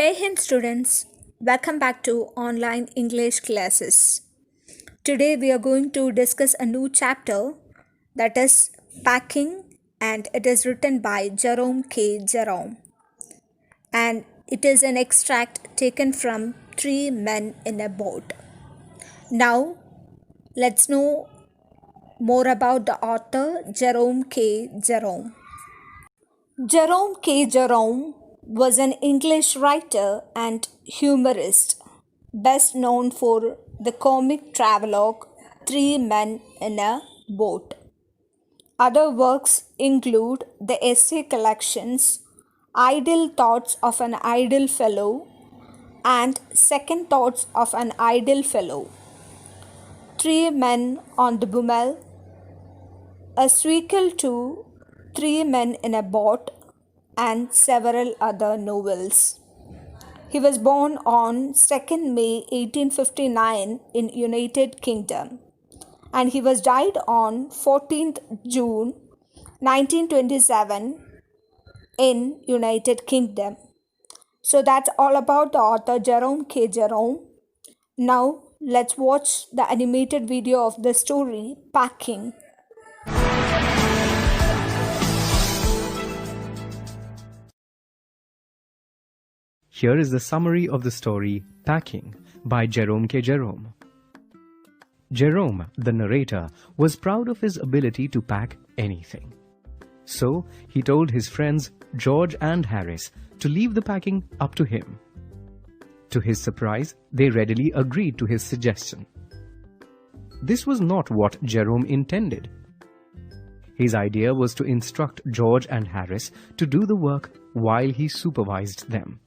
Jai Hind students, welcome back to online English classes. Today we are going to discuss a new chapter that is packing, and it is written by Jerome K. Jerome, and it is an extract taken from Three Men in a Boat. Now let's know more about the author Jerome K. Jerome. Jerome K. Jerome was an English writer and humorist, best known for the comic travelogue Three Men in a Boat. Other works include the essay collections Idle Thoughts of an Idle Fellow and Second Thoughts of an Idle Fellow, Three Men on the Bummel, a sequel to Three Men in a Boat, and several other novels. He was born on 2nd May 1859 in United Kingdom, and he was died on 14th June 1927 in United Kingdom. So that's all about the author Jerome K. Jerome. Now let's watch the animated video of the story Packing. Here is the summary of the story Packing by Jerome K. Jerome. Jerome, the narrator, was proud of his ability to pack anything. So he told his friends George and Harris to leave the packing up to him. To his surprise, they readily agreed to his suggestion. This was not what Jerome intended. His idea was to instruct George and Harris to do the work while he supervised them.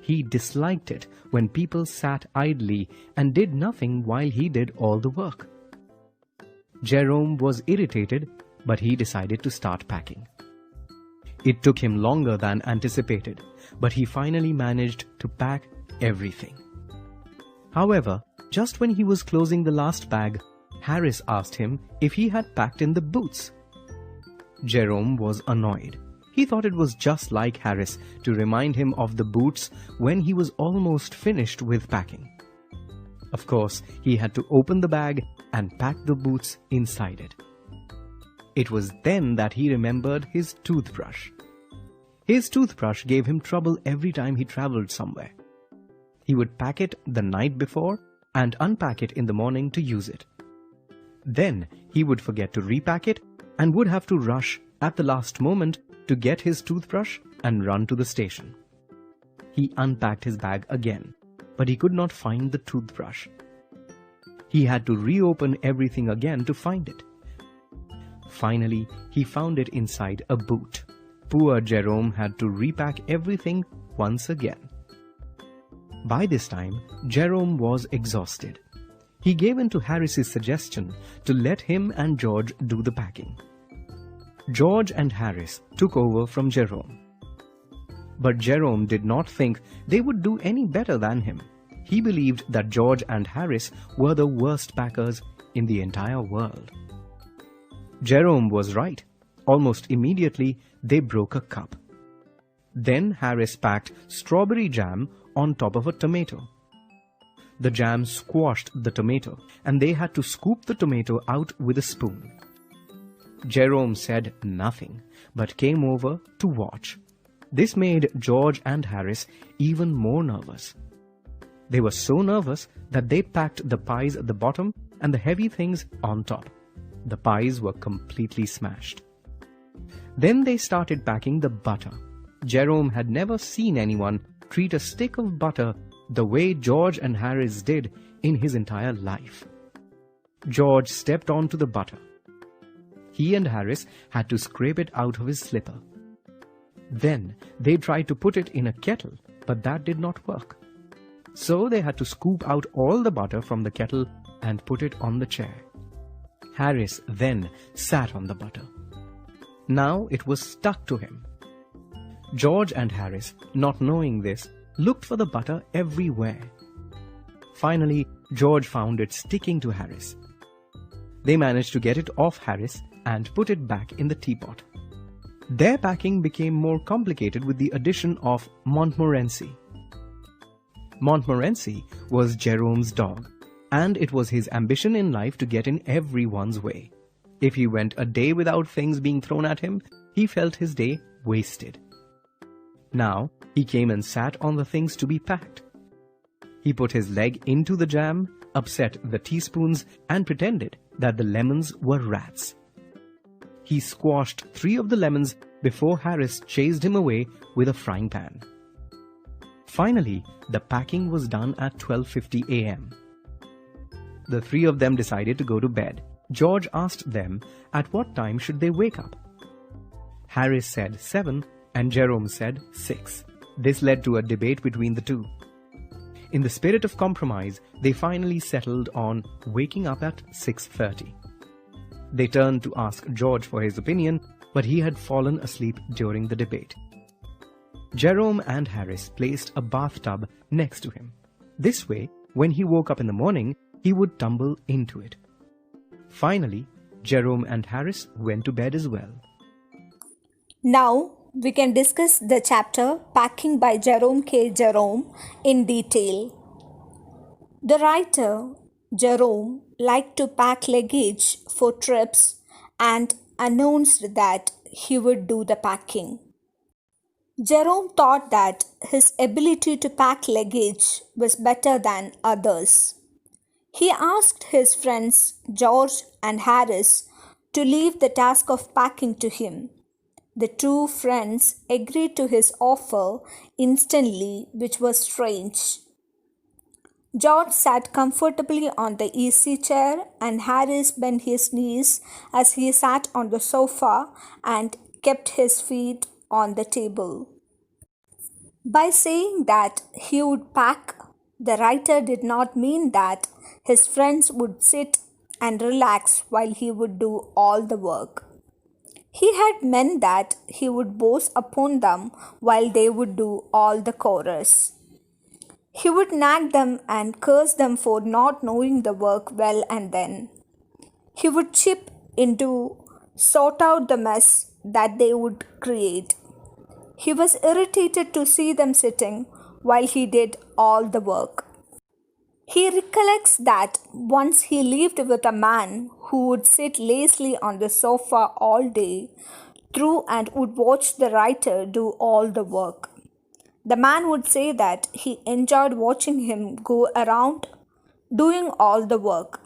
He disliked it when people sat idly and did nothing while he did all the work. Jerome was irritated, but he decided to start packing. It took him longer than anticipated, but he finally managed to pack everything. However, just when he was closing the last bag, Harris asked him if he had packed in the boots. Jerome was annoyed. He thought it was just like Harris to remind him of the boots when he was almost finished with packing. Of course, he had to open the bag and pack the boots inside it. It was then that he remembered his toothbrush. His toothbrush gave him trouble every time he traveled somewhere. He would pack it the night before and unpack it in the morning to use it. Then he would forget to repack it and would have to rush at the last moment to get his toothbrush and run to the station. He unpacked his bag again, but he could not find the toothbrush. He had to reopen everything again to find it. Finally, he found it inside a boot. Poor Jerome had to repack everything once again. By this time, Jerome was exhausted. He gave in to Harris's suggestion to let him and George do the packing. George and Harris took over from Jerome. But Jerome did not think they would do any better than him. He believed that George and Harris were the worst packers in the entire world. Jerome was right. Almost immediately, they broke a cup. Then Harris packed strawberry jam on top of a tomato. The jam squashed the tomato, and they had to scoop the tomato out with a spoon. Jerome said nothing, but came over to watch. This made George and Harris even more nervous. They were so nervous that they packed the pies at the bottom and the heavy things on top. The pies were completely smashed. Then they started packing the butter. Jerome had never seen anyone treat a stick of butter the way George and Harris did in his entire life. George stepped onto the butter. He and Harris had to scrape it out of his slipper. Then they tried to put it in a kettle, but that did not work. So they had to scoop out all the butter from the kettle and put it on the chair. Harris then sat on the butter. Now it was stuck to him. George and Harris, not knowing this, looked for the butter everywhere. Finally, George found it sticking to Harris. They managed to get it off Harris and put it back in the teapot. Their packing became more complicated with the addition of Montmorency. Montmorency was Jerome's dog, and it was his ambition in life to get in everyone's way. If he went a day without things being thrown at him, he felt his day wasted. Now, he came and sat on the things to be packed. He put his leg into the jam, upset the teaspoons, and pretended that the lemons were rats. He squashed 3 of the lemons before Harris chased him away with a frying pan. Finally, the packing was done at 12:50 a.m. The 3 of them decided to go to bed. George asked them at what time should they wake up. Harris said 7 and Jerome said 6. This led to a debate between the two. In the spirit of compromise, they finally settled on waking up at 6:30. They turned to ask George for his opinion, but he had fallen asleep during the debate. Jerome and Harris placed a bathtub next to him. This way, when he woke up in the morning, he would tumble into it. Finally, Jerome and Harris went to bed as well. Now we can discuss the chapter Packing by Jerome K. Jerome in detail. The writer, Jerome, liked to pack luggage for trips and announced that he would do the packing. Jerome thought that his ability to pack luggage was better than others. He asked his friends George and Harris to leave the task of packing to him. The two friends agreed to his offer instantly, which was strange. George sat comfortably on the easy chair and Harris bent his knees as he sat on the sofa and kept his feet on the table. By saying that he would pack, the writer did not mean that his friends would sit and relax while he would do all the work. He had meant that he would boast upon them while they would do all the chorus. He would nag them and curse them for not knowing the work well, and then he would chip in to sort out the mess that they would create. He was irritated to see them sitting while he did all the work. He recollects that once he lived with a man who would sit lazily on the sofa all day through and would watch the writer do all the work. The man would say that he enjoyed watching him go around doing all the work.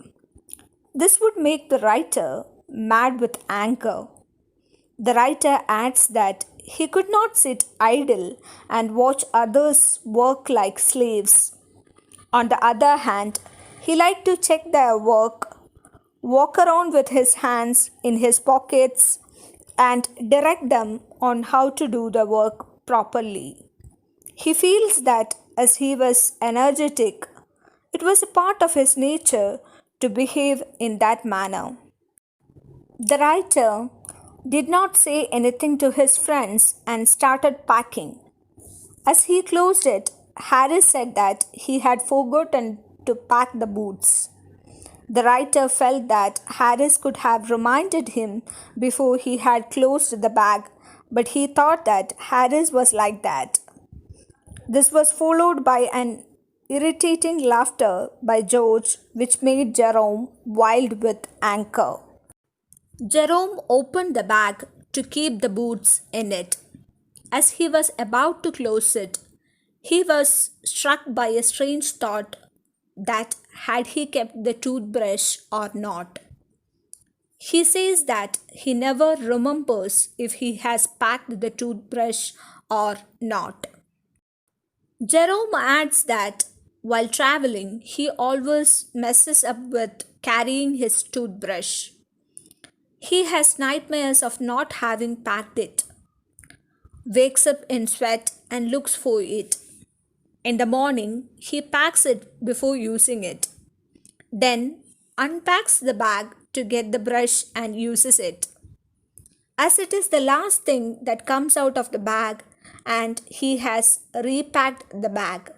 This would make the writer mad with anger. The writer adds that he could not sit idle and watch others work like slaves. On the other hand, he liked to check their work, walk around with his hands in his pockets, and direct them on how to do the work properly. He feels that as he was energetic, it was a part of his nature to behave in that manner. The writer did not say anything to his friends and started packing. As he closed it, Harris said that he had forgotten to pack the boots. The writer felt that Harris could have reminded him before he had closed the bag, but he thought that Harris was like that. This was followed by an irritating laughter by George, which made Jerome wild with anger. Jerome opened the bag to keep the boots in it. As he was about to close it, he was struck by a strange thought that had he kept the toothbrush or not. He says that he never remembers if he has packed the toothbrush or not. Jerome adds that while traveling, he always messes up with carrying his toothbrush. He has nightmares of not having packed it, wakes up in sweat and looks for it. In the morning, he packs it before using it, then unpacks the bag to get the brush and uses it. As it is the last thing that comes out of the bag and he has repacked the bag,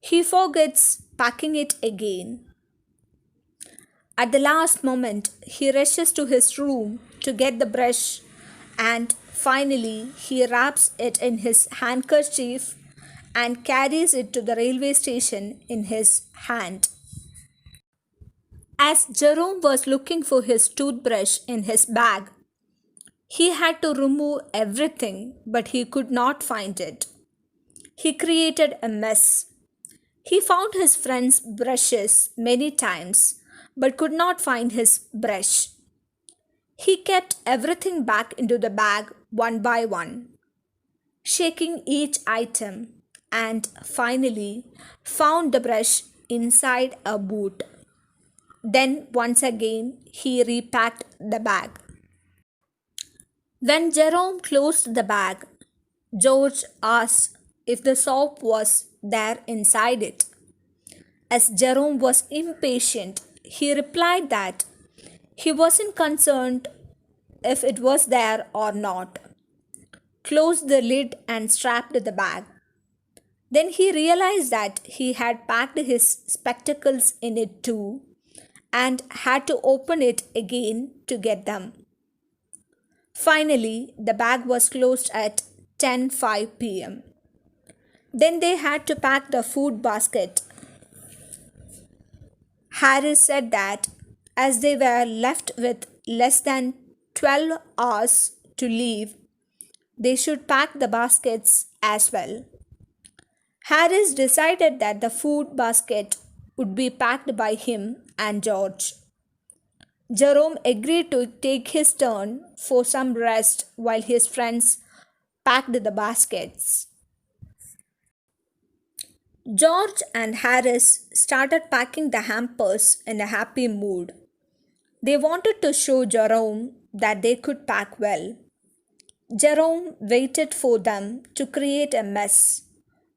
he forgets packing it again. At the last moment, he rushes to his room to get the brush and Finally, he wraps it in his handkerchief and carries it to the railway station in his hand. As Jerome was looking for his toothbrush in his bag, he had to remove everything, but he could not find it. He created a mess. He found his friend's brushes many times, but could not find his brush. He kept everything back into the bag one by one, shaking each item, and finally found the brush inside a boot. Then once again he repacked the bag. When Jerome closed the bag, George asked if the soap was there inside it. As Jerome was impatient, he replied that he wasn't concerned if it was there or not, closed the lid and strapped the bag. Then he realized that he had packed his spectacles in it too and had to open it again to get them. Finally, the bag was closed at 10:05 p.m. Then they had to pack the food basket. Harris said that as they were left with less than 12 hours to leave, they should pack the baskets as well. Harris decided that the food basket would be packed by him and George. Jerome agreed to take his turn for some rest while his friends packed the baskets. George and Harris started packing the hampers in a happy mood. They wanted to show Jerome that they could pack well. Jerome waited for them to create a mess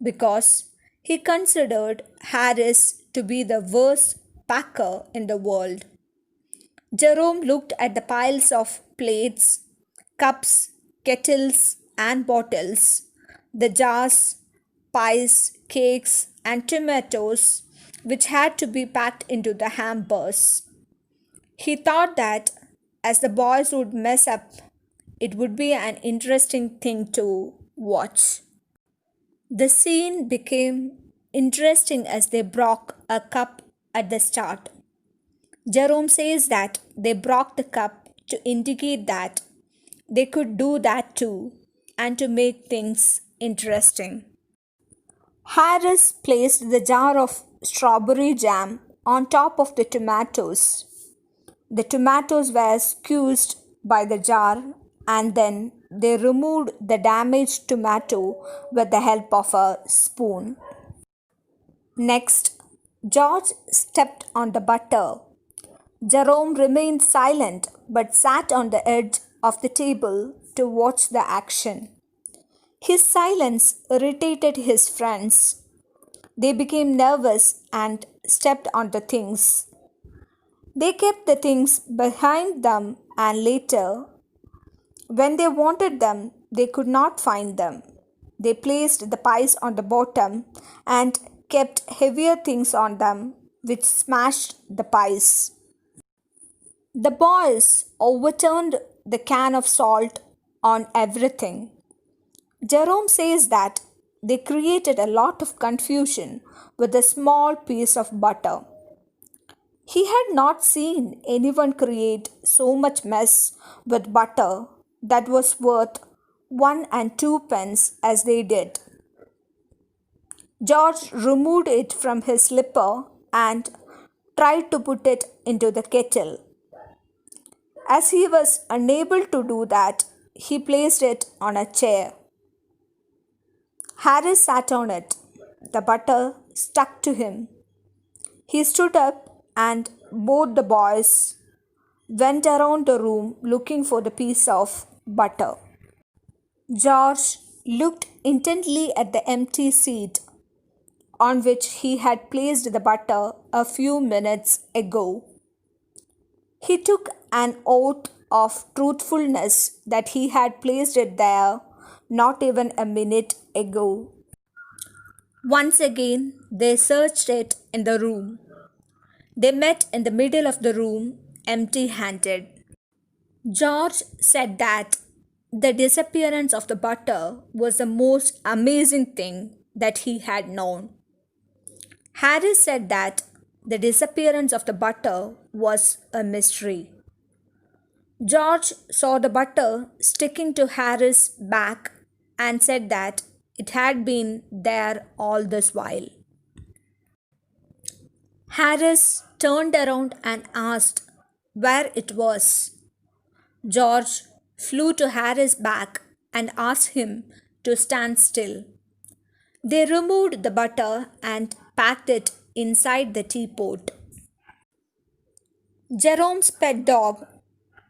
because he considered Harris to be the worst packer in the world. Jerome looked at the piles of plates, cups, kettles, and bottles, the jars, pies, cakes, and tomatoes which had to be packed into the hampers. He thought that as the boys would mess up, it would be an interesting thing to watch. The scene became interesting as they broke a cup at the start. Jerome says that they broke the cup to indicate that they could do that too and to make things interesting. Harris placed the jar of strawberry jam on top of the tomatoes. The tomatoes were squeezed by the jar and then they removed the damaged tomato with the help of a spoon. Next, George stepped on the butter. Jerome remained silent but sat on the edge of the table to watch the action. His silence irritated his friends. They became nervous and stepped on the things. They kept the things behind them and later, when they wanted them, they could not find them. They placed the pies on the bottom and kept heavier things on them, which smashed the pies. The boys overturned the can of salt on everything. Jerome says that they created a lot of confusion with a small piece of butter. He had not seen anyone create so much mess with butter that was worth 1 and 2 pence as they did. George removed it from his slipper and tried to put it into the kettle. As he was unable to do that, he placed it on a chair. Harris sat on it. The butter stuck to him. He stood up and both the boys went around the room looking for the piece of butter. George looked intently at the empty seat on which he had placed the butter a few minutes ago. He took an oath of truthfulness that he had placed it there not even a minute ago. Once again, they searched it in the room. They met in the middle of the room, empty handed. George said that The disappearance of the butter was the most amazing thing that he had known. Harris said that the disappearance of the butter was a mystery. George saw the butter sticking to Harris' back and said that it had been there all this while. Harris turned around and asked where it was. George flew to Harris' back and asked him to stand still. They removed the butter and packed it inside the teapot. Jerome's pet dog,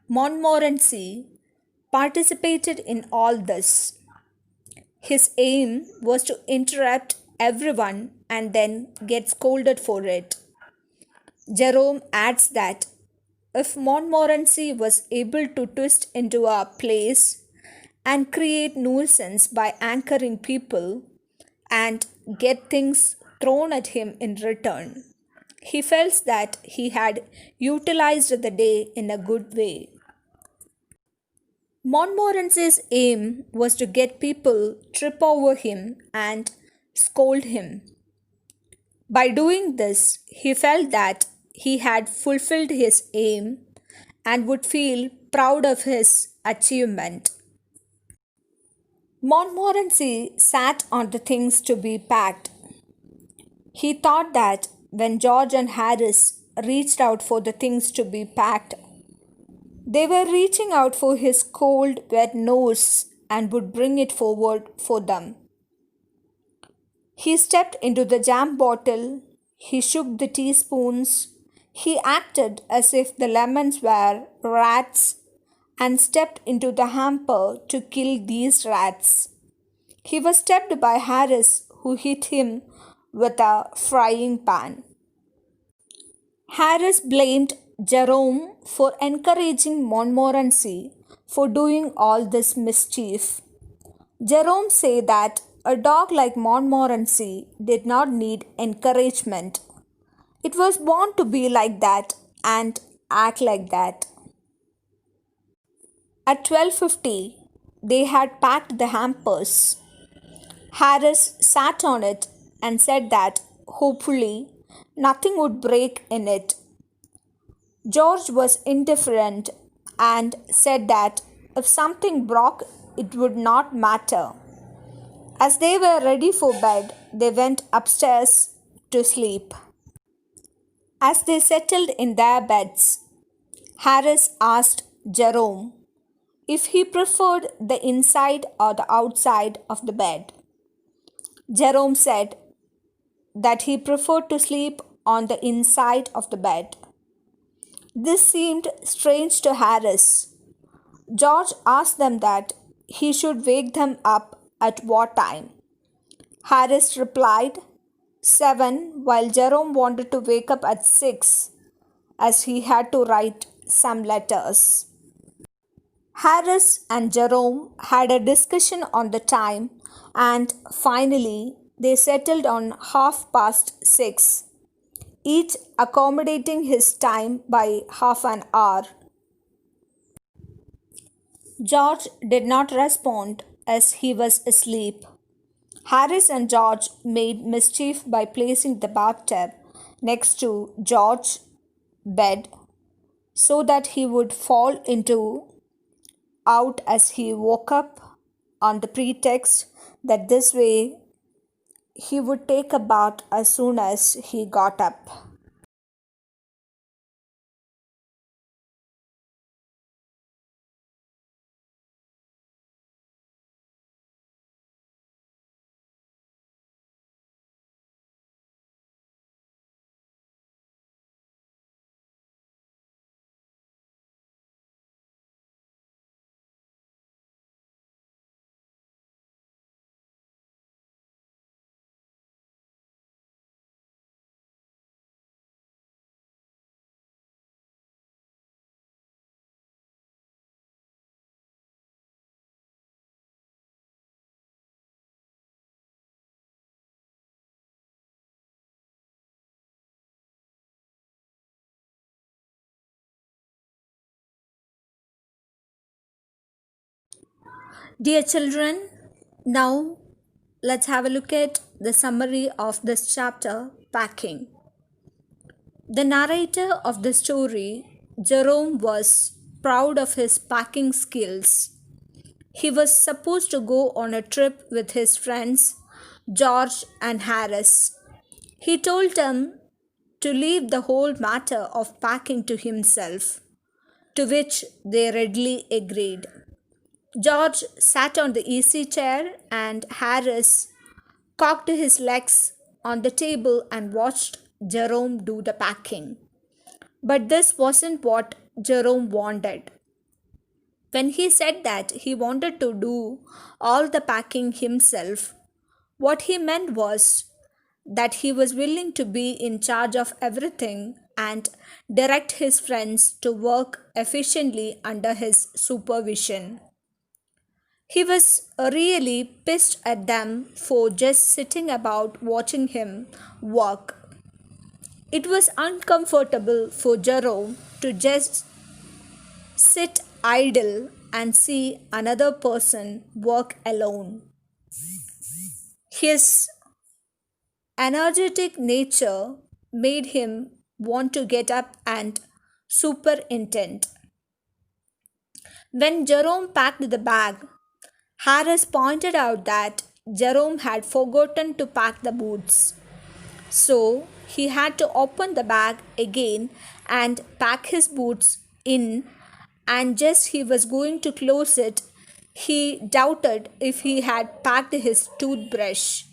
Montmorency, participated in all this. His aim was to interrupt everyone and then get scolded for it. Jerome adds that if Montmorency was able to twist into a place and create nuisance by anchoring people and get things thrown at him in return, he felt that he had utilized the day in a good way. Montmorency's aim was to get people trip over him and scold him. By doing this, he felt that he had fulfilled his aim and would feel proud of his achievement. Montmorency sat on the things to be packed. He thought that when George and Harris reached out for the things to be packed, they were reaching out for his cold, wet nose and would bring it forward for them. He stepped into the jam bottle, he shook the teaspoons, he acted as if the lemons were rats and stepped into the hamper to kill these rats. He was stepped by Harris, who hit him with a frying pan. Harris blamed Jerome for encouraging Montmorency for doing all this mischief. Jerome said that a dog like Montmorency did not need encouragement. It was born to be like that and act like that. At 12:50, they had packed the hampers. Harris sat on it and said that hopefully nothing would break in it. George was indifferent and said that if something broke, it would not matter. As they were ready for bed, they went upstairs to sleep. As they settled in their beds, Harris asked Jerome if he preferred the inside or the outside of the bed. Jerome said that he preferred to sleep on the inside of the bed. This seemed strange to Harris. George asked them that he should wake them up at what time. Harris replied 7, while Jerome wanted to wake up at 6 as he had to write some letters. Harris and Jerome had a discussion on the time and finally they settled on 6:30, each accommodating his time by half an hour. George did not respond as he was asleep. Harris and George made mischief by placing the bathtub next to George's bed so that he would fall into out as he woke up on the pretext that this way he would take a bath as soon as he got up. Dear children, now let's have a look at the summary of this chapter, Packing. The narrator of the story, Jerome, was proud of his packing skills. He was supposed to go on a trip with his friends, George and Harris. He told them to leave the whole matter of packing to himself, to which they readily agreed. George sat on the easy chair and Harris cocked his legs on the table and watched Jerome do the packing. But this wasn't what Jerome wanted. When he said that he wanted to do all the packing himself, what he meant was that he was willing to be in charge of everything and direct his friends to work efficiently under his supervision. He was really pissed at them for just sitting about watching him work. It was uncomfortable for Jerome to just sit idle and see another person work alone. His energetic nature made him want to get up and superintend. When Jerome packed the bag, Harris pointed out that Jerome had forgotten to pack the boots. So he had to open the bag again and pack his boots in, and just he was going to close it, he doubted if he had packed his toothbrush.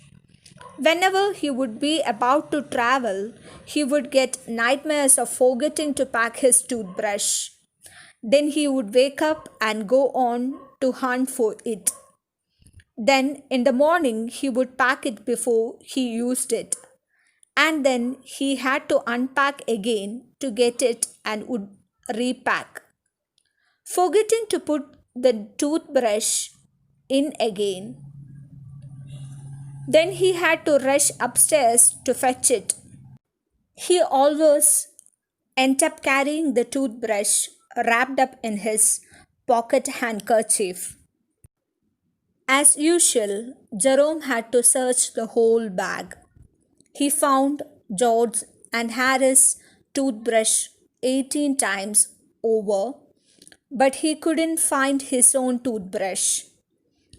Whenever he would be about to travel, he would get nightmares of forgetting to pack his toothbrush. Then he would wake up and go on to hunt for it. Then in the morning he would pack it before he used it. And then he had to unpack again to get it and would repack. Forgetting to put the toothbrush in again. Then he had to rush upstairs to fetch it. He always ended up carrying the toothbrush wrapped up in his pocket handkerchief. As usual, Jerome had to search the whole bag. He found George and Harris' toothbrush 18 times over, but he couldn't find his own toothbrush.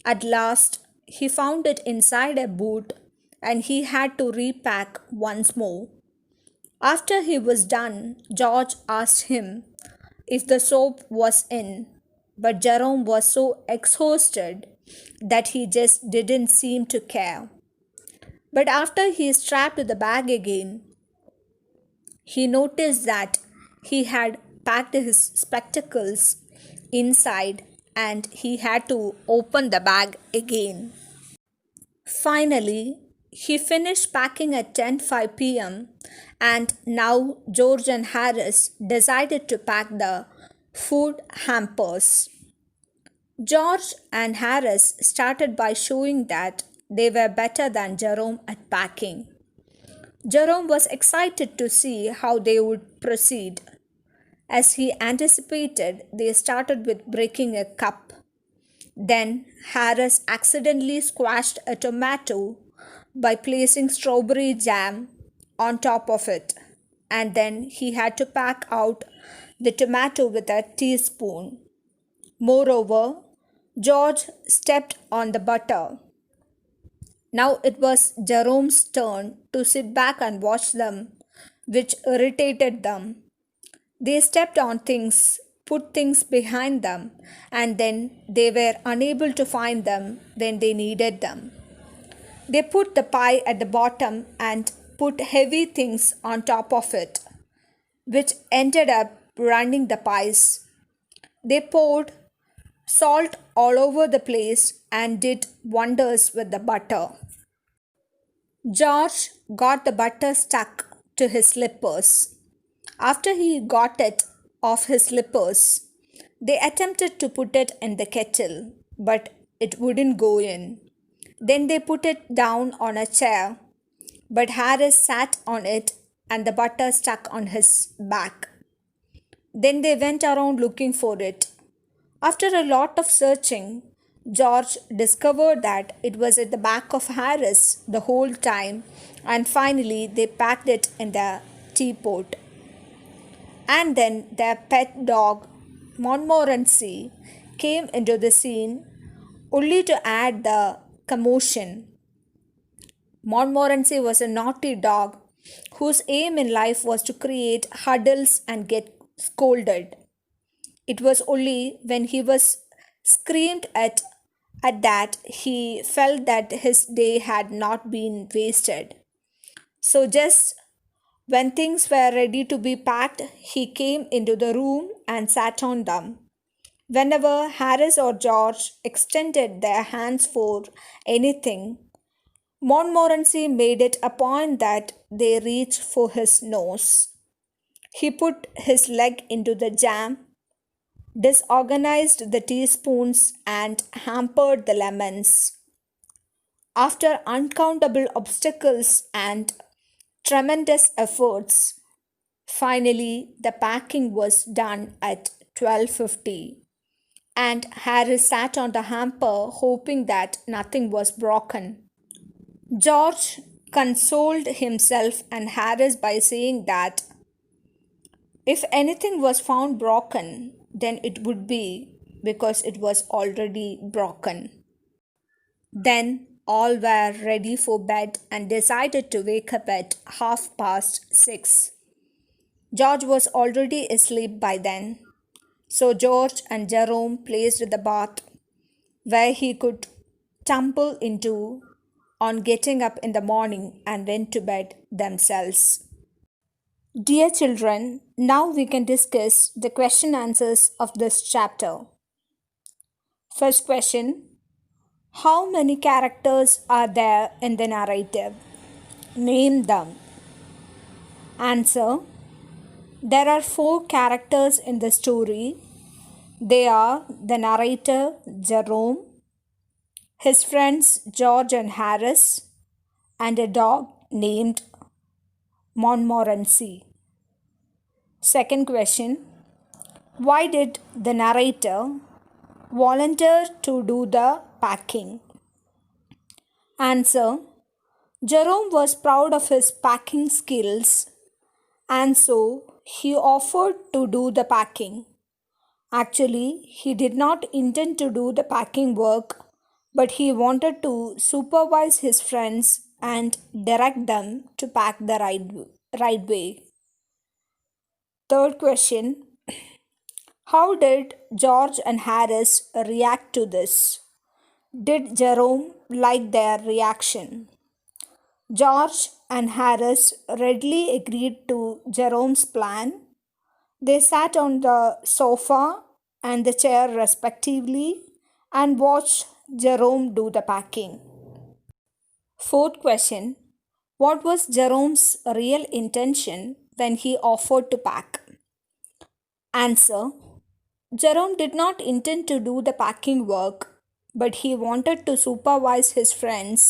At last, he found it inside a boot and he had to repack once more. After he was done, George asked him if the soap was in, but Jerome was so exhausted that he just didn't seem to care. But after he strapped the bag again, he noticed that he had packed his spectacles inside and he had to open the bag again. Finally, he finished packing at 10:05 p.m. and now George and Harris decided to pack the food hampers. George and Harris started by showing that they were better than Jerome at packing. Jerome was excited to see how they would proceed. As he anticipated, they started with breaking a cup. Then Harris accidentally squashed a tomato by placing strawberry jam on top of it, and then he had to pack out the tomato with a teaspoon. Moreover, George stepped on the butter. Now it was Jerome's turn to sit back and watch them, which irritated them. They stepped on things, put things behind them, and then they were unable to find them when they needed them. They put the pie at the bottom and put heavy things on top of it, which ended up running the pies. They poured salt all over the place and did wonders with the butter. George got the butter stuck to his slippers. After he got it off his slippers, they attempted to put it in the kettle, but it wouldn't go in. Then they put it down on a chair, but Harris sat on it and the butter stuck on his back. Then they went around looking for it. After a lot of searching, George discovered that it was at the back of Harris the whole time, and finally they packed it in the teapot. And then their pet dog, Montmorency, came into the scene only to add the commotion. Montmorency was a naughty dog whose aim in life was to create huddles and get scolded. It was only when he was screamed at that he felt that his day had not been wasted. So, just when things were ready to be packed, he came into the room and sat on them. Whenever Harris or George extended their hands for anything, Montmorency made it a point that they reach for his nose. He put his leg into the jam, disorganized the teaspoons, and hampered the lemons. After uncountable obstacles and tremendous efforts, finally the packing was done at 12:50, and Harris sat on the hamper hoping that nothing was broken. George consoled himself and Harris by saying that if anything was found broken, then it would be because it was already broken. Then all were ready for bed and decided to wake up at 6:30. George was already asleep by then, so George and Jerome placed the bath where he could tumble into on getting up in the morning and went to bed themselves. Dear children, now we can discuss the question answers of this chapter. First question: how many characters are there in the narrative? Name them. Answer: there are 4 characters in the story. They are the narrator Jerome, his friends George and Harris, and a dog named Montmorency. Second question: why did the narrator volunteer to do the packing? Answer: Jerome was proud of his packing skills and so he offered to do the packing. Actually, he did not intend to do the packing work, but he wanted to supervise his friends and direct them to pack the right way. Third question: how did George and Harris react to this? Did Jerome like their reaction? George and Harris readily agreed to Jerome's plan. They sat on the sofa and the chair respectively and watched Jerome do the packing. Fourth question: what was Jerome's real intention when he offered to pack? Answer: Jerome did not intend to do the packing work, but he wanted to supervise his friends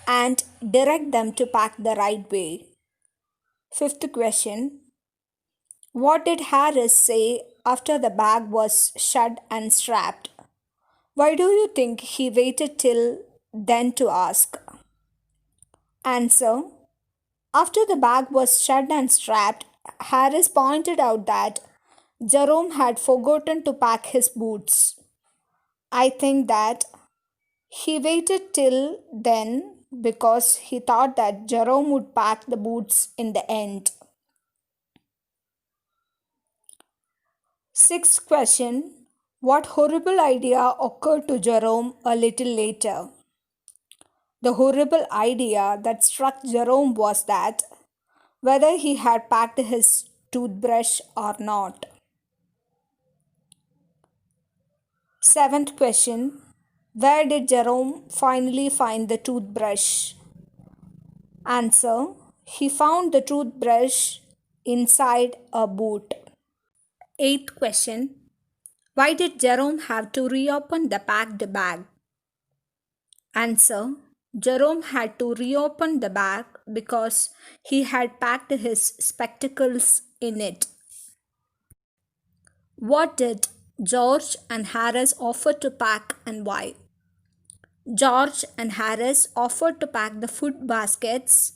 and direct them to pack the right way. Fifth question: what did Harris say after the bag was shut and strapped? Why do you think he waited till then to ask? Answer: after the bag was shut and strapped, Harris pointed out that Jerome had forgotten to pack his boots. I think that he waited till then because he thought that Jerome would pack the boots in the end. Sixth question: what horrible idea occurred to Jerome a little later? The horrible idea that struck Jerome was that whether he had packed his toothbrush or not. Seventh question: where did Jerome finally find the toothbrush? Answer: he found the toothbrush inside a boot. Eighth question: why did Jerome have to reopen the packed bag? Answer: Jerome had to reopen the bag because he had packed his spectacles in it. What did George and Harris offered to pack and why? George and Harris offered to pack the food baskets.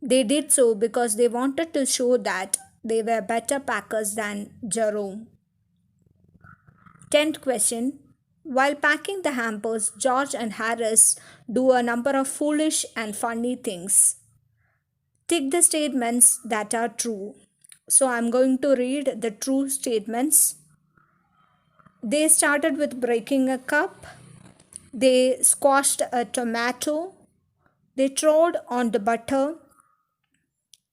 They did so because they wanted to show that they were better packers than Jerome. 10th question. While packing the hampers, George and Harris do a number of foolish and funny things. Tick the statements that are true. So I'm going to read the true statements. They started with breaking a cup. They squashed a tomato. They trod on the butter.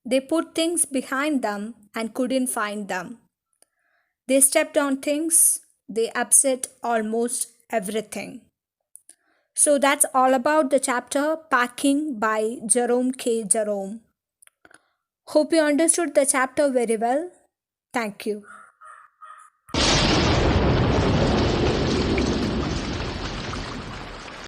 They put things behind them and couldn't find them. They stepped on things. They upset almost everything. So that's all about the chapter Packing by Jerome K. Jerome. Hope you understood the chapter very well. Thank you.